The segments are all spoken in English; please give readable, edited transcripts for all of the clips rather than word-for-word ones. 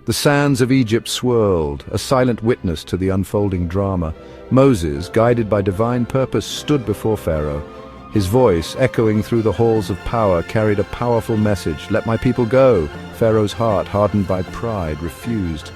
The sands of Egypt swirled, a silent witness to the unfolding drama. Moses, guided by divine purpose, stood before Pharaoh. His voice, echoing through the halls of power, carried a powerful message: "Let my people go." Pharaoh's heart, hardened by pride, refused.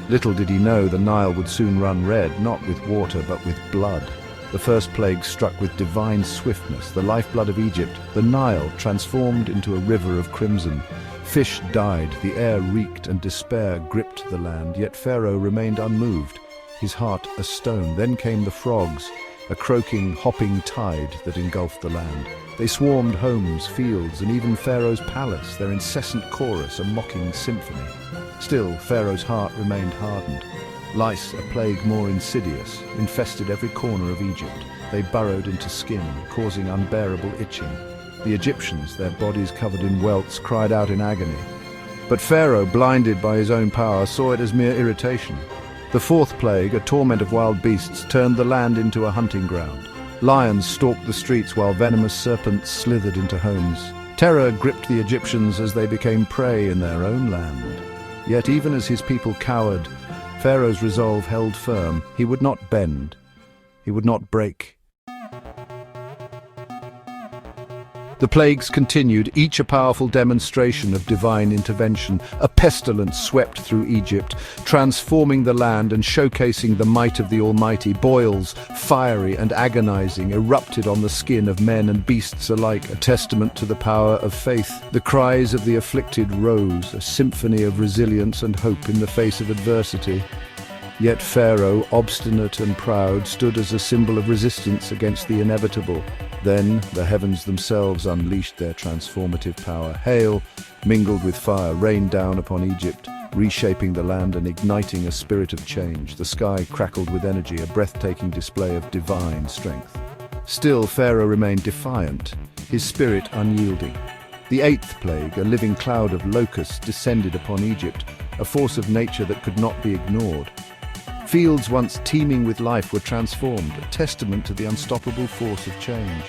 Little did he know the Nile would soon run red, not with water but with blood. The first plague struck with divine swiftness. The lifeblood of Egypt, the Nile, transformed into a river of crimson. Fish died, the air reeked, and despair gripped the land, yet Pharaoh remained unmoved, his heart a stone. Then came the frogs, a croaking, hopping tide that engulfed the land. They swarmed homes, fields, and even Pharaoh's palace, their incessant chorus a mocking symphony. Still, Pharaoh's heart remained hardened. Lice, a plague more insidious, infested every corner of Egypt. They burrowed into skin, causing unbearable itching. The Egyptians, their bodies covered in welts, cried out in agony. But Pharaoh, blinded by his own power, saw it as mere irritation. The fourth plague, a torment of wild beasts, turned the land into a hunting ground. Lions stalked the streets while venomous serpents slithered into homes. Terror gripped the Egyptians as they became prey in their own land. Yet even as his people cowered, Pharaoh's resolve held firm. He would not bend. He would not break. The plagues continued, each a powerful demonstration of divine intervention. A pestilence swept through Egypt, transforming the land and showcasing the might of the Almighty. Boils, fiery and agonizing, erupted on the skin of men and beasts alike, a testament to the power of faith. The cries of the afflicted rose, a symphony of resilience and hope in the face of adversity. Yet Pharaoh, obstinate and proud, stood as a symbol of resistance against the inevitable. Then the heavens themselves unleashed their transformative power. Hail, mingled with fire, rained down upon Egypt, reshaping the land and igniting a spirit of change. The sky crackled with energy, a breathtaking display of divine strength. Still, Pharaoh remained defiant, his spirit unyielding. The eighth plague, a living cloud of locusts, descended upon Egypt, a force of nature that could not be ignored. Fields once teeming with life were transformed, a testament to the unstoppable force of change.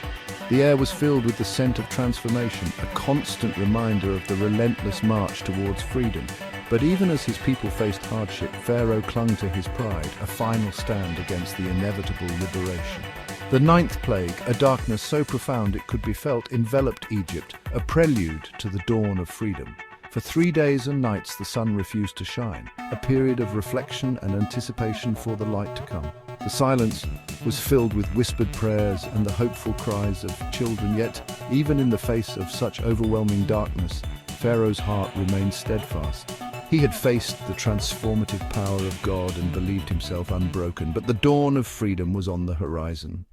The air was filled with the scent of transformation, a constant reminder of the relentless march towards freedom. But even as his people faced hardship, Pharaoh clung to his pride, a final stand against the inevitable liberation. The ninth plague, a darkness so profound it could be felt, enveloped Egypt, a prelude to the dawn of freedom. For 3 days and nights the sun refused to shine, a period of reflection and anticipation for the light to come. The silence was filled with whispered prayers and the hopeful cries of children, yet even in the face of such overwhelming darkness, Pharaoh's heart remained steadfast. He had faced the transformative power of God and believed himself unbroken, but the dawn of freedom was on the horizon.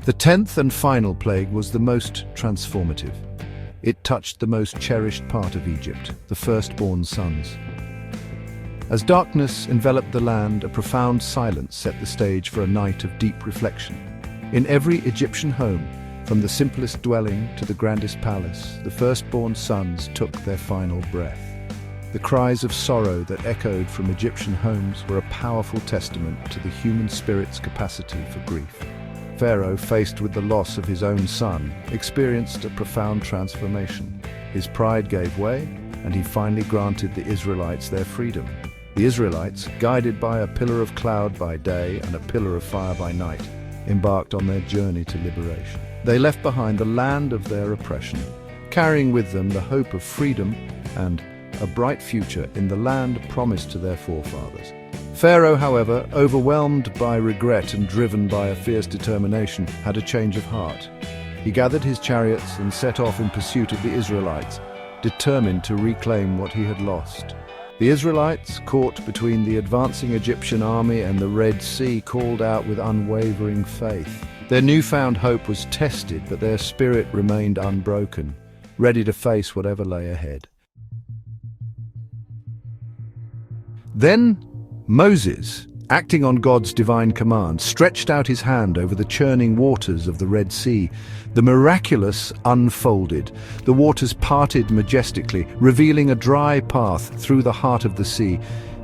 The 10th and final plague was the most transformative. It touched the most cherished part of Egypt, the firstborn sons. As darkness enveloped the land, a profound silence set the stage for a night of deep reflection. In every Egyptian home, from the simplest dwelling to the grandest palace, the firstborn sons took their final breath. The cries of sorrow that echoed from Egyptian homes were a powerful testament to the human spirit's capacity for grief. Pharaoh, faced with the loss of his own son, experienced a profound transformation. His pride gave way, and he finally granted the Israelites their freedom. The Israelites, guided by a pillar of cloud by day and a pillar of fire by night, embarked on their journey to liberation. They left behind the land of their oppression, carrying with them the hope of freedom and a bright future in the land promised to their forefathers. Pharaoh, however, overwhelmed by regret and driven by a fierce determination, had a change of heart. He gathered his chariots and set off in pursuit of the Israelites, determined to reclaim what he had lost. The Israelites, caught between the advancing Egyptian army and the Red Sea, called out with unwavering faith. Their newfound hope was tested, but their spirit remained unbroken, ready to face whatever lay ahead. Then Moses, acting on God's divine command, stretched out his hand over the churning waters of the Red Sea. The miraculous unfolded. The waters parted majestically, revealing a dry path through the heart of the sea.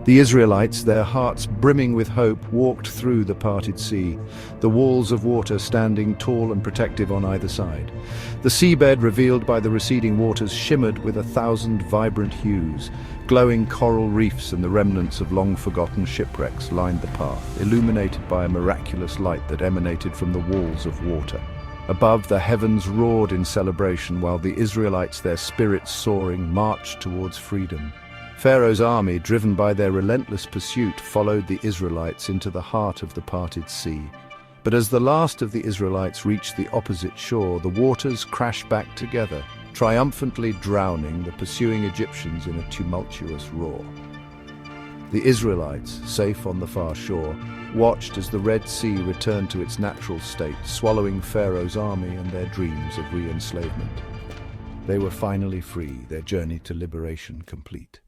The Israelites, their hearts brimming with hope, walked through the parted sea, the walls of water standing tall and protective on either side. The seabed, revealed by the receding waters, shimmered with 1,000 vibrant hues. Glowing coral reefs and the remnants of long-forgotten shipwrecks lined the path, illuminated by a miraculous light that emanated from the walls of water. Above, the heavens roared in celebration, while the Israelites, their spirits soaring, marched towards freedom. Pharaoh's army, driven by their relentless pursuit, followed the Israelites into the heart of the parted sea. But as the last of the Israelites reached the opposite shore, the waters crashed back together, triumphantly drowning the pursuing Egyptians in a tumultuous roar. The Israelites, safe on the far shore, watched as the Red Sea returned to its natural state, swallowing Pharaoh's army and their dreams of re-enslavement. They were finally free, their journey to liberation complete.